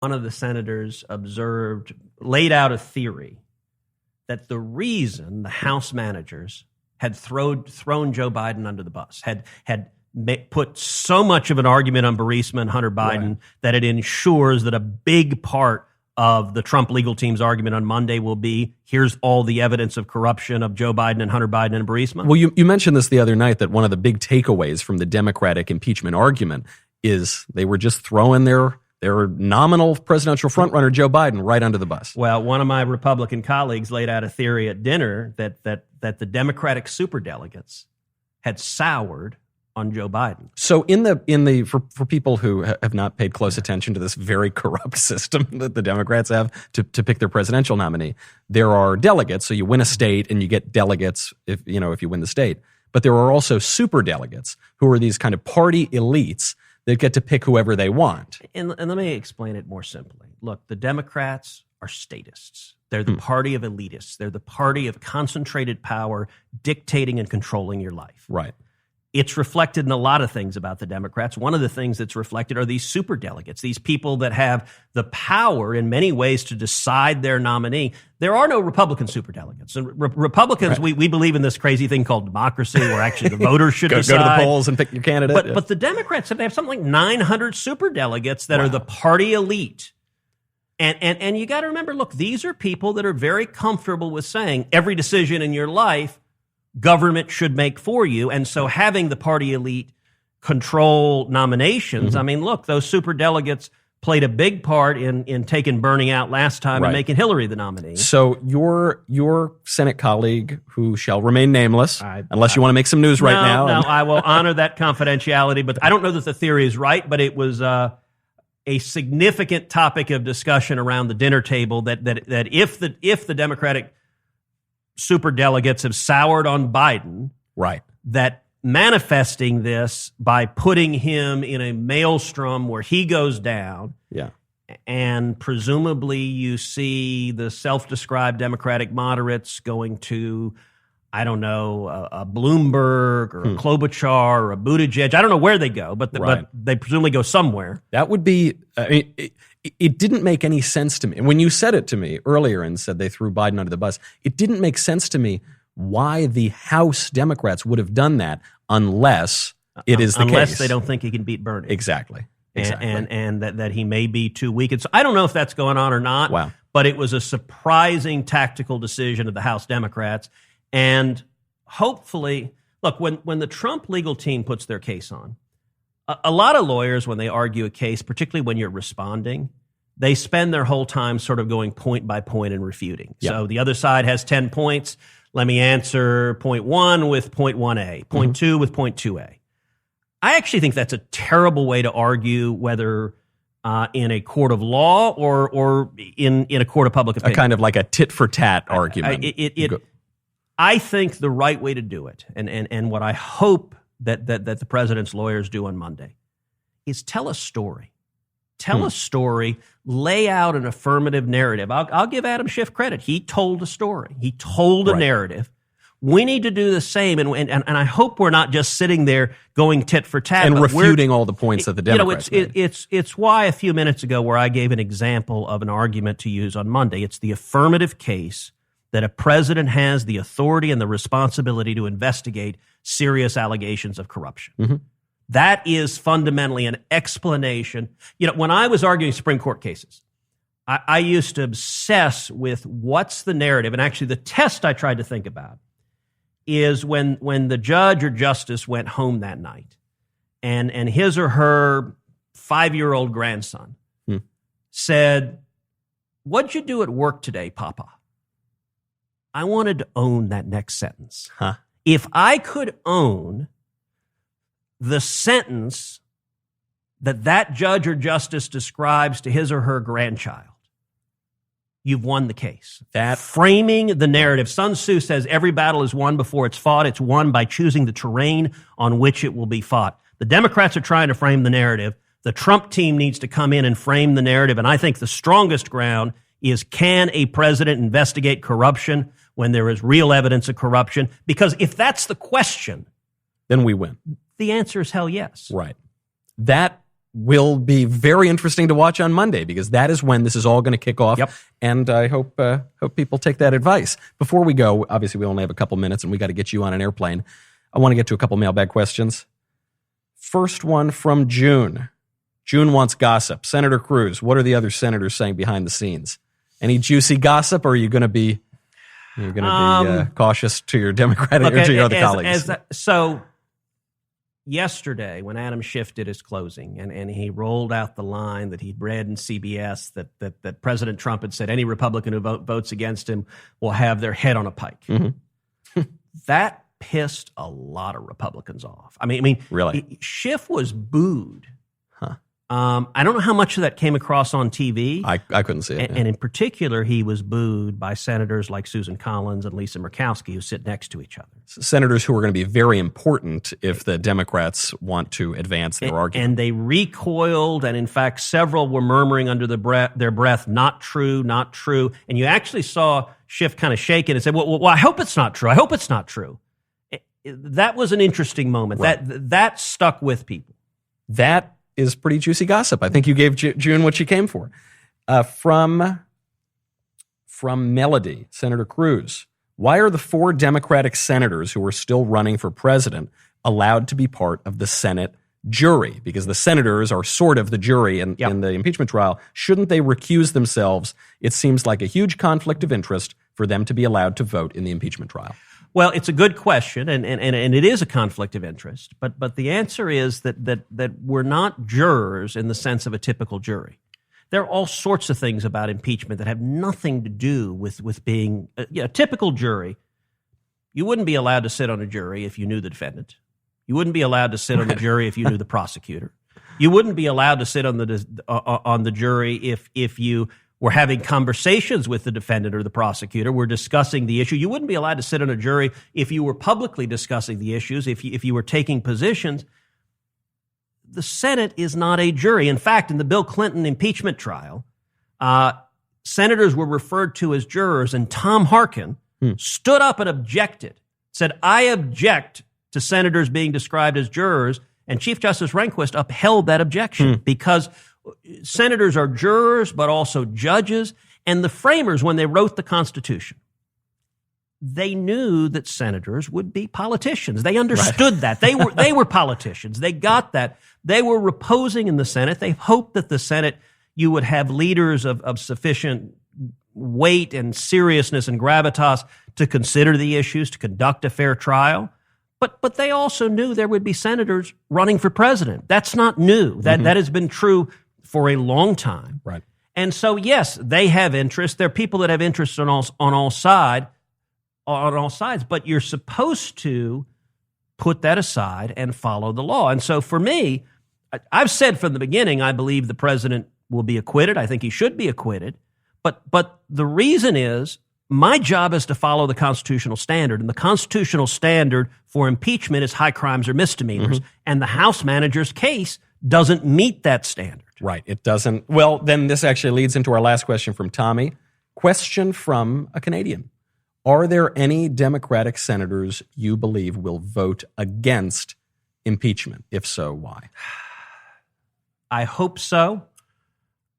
one of the senators laid out a theory that the reason the House managers had thrown Joe Biden under the bus, had put so much of an argument on Burisma and Hunter Biden that it ensures that a big part of the Trump legal team's argument on Monday will be, here's all the evidence of corruption of Joe Biden and Hunter Biden and Burisma. Well, you mentioned this the other night, that one of the big takeaways from the Democratic impeachment argument is they were just throwing their nominal presidential frontrunner, Joe Biden, right under the bus. Well, one of my Republican colleagues laid out a theory at dinner that the Democratic superdelegates had soured on Joe Biden. So for people who have not paid close attention to this very corrupt system that the Democrats have to pick their presidential nominee, there are delegates. So you win a state and you get delegates if you win the state. But there are also superdelegates who are these kind of party elites that get to pick whoever they want. And let me explain it more simply. Look, the Democrats are statists. They're the party of elitists. They're the party of concentrated power dictating and controlling your life. Right. It's reflected in a lot of things about the Democrats. One of the things that's reflected are these superdelegates, these people that have the power in many ways to decide their nominee. There are no Republican superdelegates. And Republicans, we believe in this crazy thing called democracy, where actually the voters should decide. Go to the polls and pick your candidate. But the Democrats have something like 900 superdelegates that are the party elite. And you got to remember, look, these are people that are very comfortable with saying every decision in your life government should make for you. And so having the party elite control nominations, I mean, look, those superdelegates played a big part in taking Bernie out last time and making Hillary the nominee. So your Senate colleague, who shall remain nameless, unless you want to make some news now. No, I will honor that confidentiality, but I don't know that the theory is right, but it was a significant topic of discussion around the dinner table that if the Democratic superdelegates have soured on Biden, that manifesting this by putting him in a maelstrom where he goes down, and presumably you see the self-described Democratic moderates going to, I don't know, a Bloomberg or a Klobuchar or a Buttigieg. I don't know where they go, but they presumably go somewhere. That would be, it didn't make any sense to me. And when you said it to me earlier and said they threw Biden under the bus, it didn't make sense to me why the House Democrats would have done that unless it is the case. Unless they don't think he can beat Bernie. Exactly. And that he may be too weak. And so I don't know if that's going on or not, but it was a surprising tactical decision of the House Democrats. And hopefully, look, when the Trump legal team puts their case on, a lot of lawyers, when they argue a case, particularly when you're responding, they spend their whole time sort of going point by point and refuting. So the other side has 10 points. Let me answer point 1 with point 1A, point 2 with point 2A. I actually think that's a terrible way to argue, whether in a court of law or in a court of public opinion. A kind of like a tit-for-tat argument. I think the right way to do it, and what I hope that the president's lawyers do on Monday, is tell a story. Tell a story, lay out an affirmative narrative. I'll give Adam Schiff credit. He told a story. He told a narrative. We need to do the same, and I hope we're not just sitting there going tit for tat. And refuting all the points that the Democrats made. It's why a few minutes ago where I gave an example of an argument to use on Monday, it's the affirmative case that a president has the authority and the responsibility to investigate serious allegations of corruption. That is fundamentally an explanation. When I was arguing Supreme Court cases, I used to obsess with what's the narrative. And actually the test I tried to think about is when the judge or justice went home that night and his or her 5-year-old grandson said, "What'd you do at work today, Papa?" I wanted to own that next sentence. If I could own the sentence that judge or justice describes to his or her grandchild, you've won the case. That framing the narrative. Sun Tzu says every battle is won before it's fought. It's won by choosing the terrain on which it will be fought. The Democrats are trying to frame the narrative. The Trump team needs to come in and frame the narrative. And I think the strongest ground is, can a president investigate corruption when there is real evidence of corruption? Because if that's the question, then we win. The answer is hell yes. Right. That will be very interesting to watch on Monday, because that is when this is all going to kick off. Yep. And I hope people take that advice. Before we go, obviously we only have a couple minutes and we got to get you on an airplane. I want to get to a couple mailbag questions. First one from June. June wants gossip. Senator Cruz, what are the other senators saying behind the scenes? Any juicy gossip, or are you going to be cautious to your Democratic or to your other colleagues? So yesterday, when Adam Schiff did his closing, and he rolled out the line that he'd read in CBS that President Trump had said any Republican who votes against him will have their head on a pike. Mm-hmm. That pissed a lot of Republicans off. I mean, really? Schiff was booed. Huh. I don't know how much of that came across on TV. I couldn't see it. And in particular, he was booed by senators like Susan Collins and Lisa Murkowski, who sit next to each other. Senators who are going to be very important if the Democrats want to advance their argument. And they recoiled, and in fact, several were murmuring under their breath, not true, not true. And you actually saw Schiff kind of shake it and say, well, I hope it's not true. I hope it's not true. That was an interesting moment. Right. That stuck with people. That is pretty juicy gossip. I think you gave June what she came for. From Melody, Senator Cruz, why are the 4 Democratic senators who are still running for president allowed to be part of the Senate jury? Because the senators are sort of the jury in the impeachment trial. Shouldn't they recuse themselves? It seems like a huge conflict of interest for them to be allowed to vote in the impeachment trial. Well, it's a good question, and it is a conflict of interest. But the answer is that we're not jurors in the sense of a typical jury. There are all sorts of things about impeachment that have nothing to do with being a typical jury. You wouldn't be allowed to sit on a jury if you knew the defendant. You wouldn't be allowed to sit on the jury if you knew the prosecutor. You wouldn't be allowed to sit on the jury if you were having conversations with the defendant or the prosecutor. We're discussing the issue. You wouldn't be allowed to sit on a jury if you were publicly discussing the issues, if you were taking positions. The Senate is not a jury. In fact, in the Bill Clinton impeachment trial, senators were referred to as jurors, and Tom Harkin stood up and objected, said, I object to senators being described as jurors, and Chief Justice Rehnquist upheld that objection because senators are jurors, but also judges. And the framers, when they wrote the Constitution, they knew that senators would be politicians. They understood that. They were politicians. They got that. They were reposing in the Senate. They hoped that the Senate, you would have leaders of sufficient weight and seriousness and gravitas to consider the issues, to conduct a fair trial. But they also knew there would be senators running for president. That's not new. That has been true for a long time. Right. And so, yes, they have interest. There are people that have interest on all sides, but you're supposed to put that aside and follow the law. And so for me, I've said from the beginning, I believe the president will be acquitted. I think he should be acquitted. But the reason is my job is to follow the constitutional standard, and the constitutional standard for impeachment is high crimes or misdemeanors. And the House manager's case doesn't meet that standard. Right. It doesn't. Well, then this actually leads into our last question from Tommy. Question from a Canadian. Are there any Democratic senators you believe will vote against impeachment? If so, why? I hope so.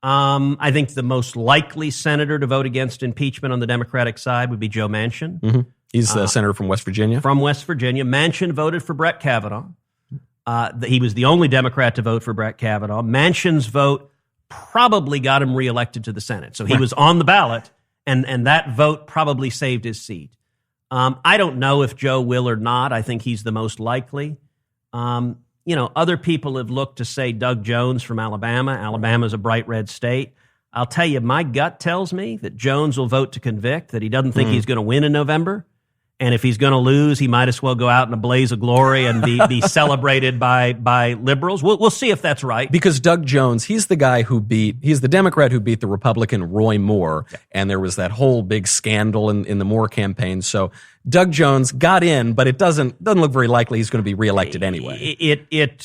I think the most likely senator to vote against impeachment on the Democratic side would be Joe Manchin. He's the senator from West Virginia. From West Virginia. Manchin voted for Brett Kavanaugh. He was the only Democrat to vote for Brett Kavanaugh. Manchin's vote probably got him reelected to the Senate. So he was on the ballot, and that vote probably saved his seat. I don't know if Joe will or not. I think he's the most likely. Other people have looked to say Doug Jones from Alabama. Alabama's a bright red state. I'll tell you, my gut tells me that Jones will vote to convict, that he doesn't think he's going to win in November. And if he's going to lose, he might as well go out in a blaze of glory and be celebrated by liberals. We'll see if that's right. Because Doug Jones, he's the Democrat who beat the Republican Roy Moore. Yeah. And there was that whole big scandal in the Moore campaign. So Doug Jones got in, but it doesn't look very likely he's going to be reelected anyway.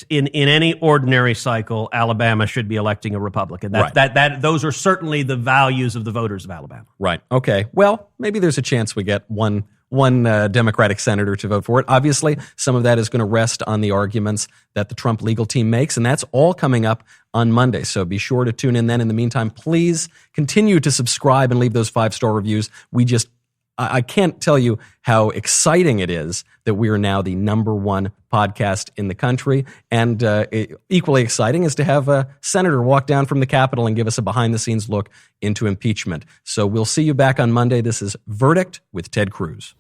In any ordinary cycle, Alabama should be electing a Republican. Those are certainly the values of the voters of Alabama. Right. Okay. Well, maybe there's a chance we get one one Democratic senator to vote for it. Obviously, some of that is going to rest on the arguments that the Trump legal team makes, and that's all coming up on Monday. So be sure to tune in then. In the meantime, please continue to subscribe and leave those 5-star reviews. I can't tell you how exciting it is that we are now the #1 podcast in the country. And equally exciting is to have a senator walk down from the Capitol and give us a behind-the-scenes look into impeachment. So we'll see you back on Monday. This is Verdict with Ted Cruz.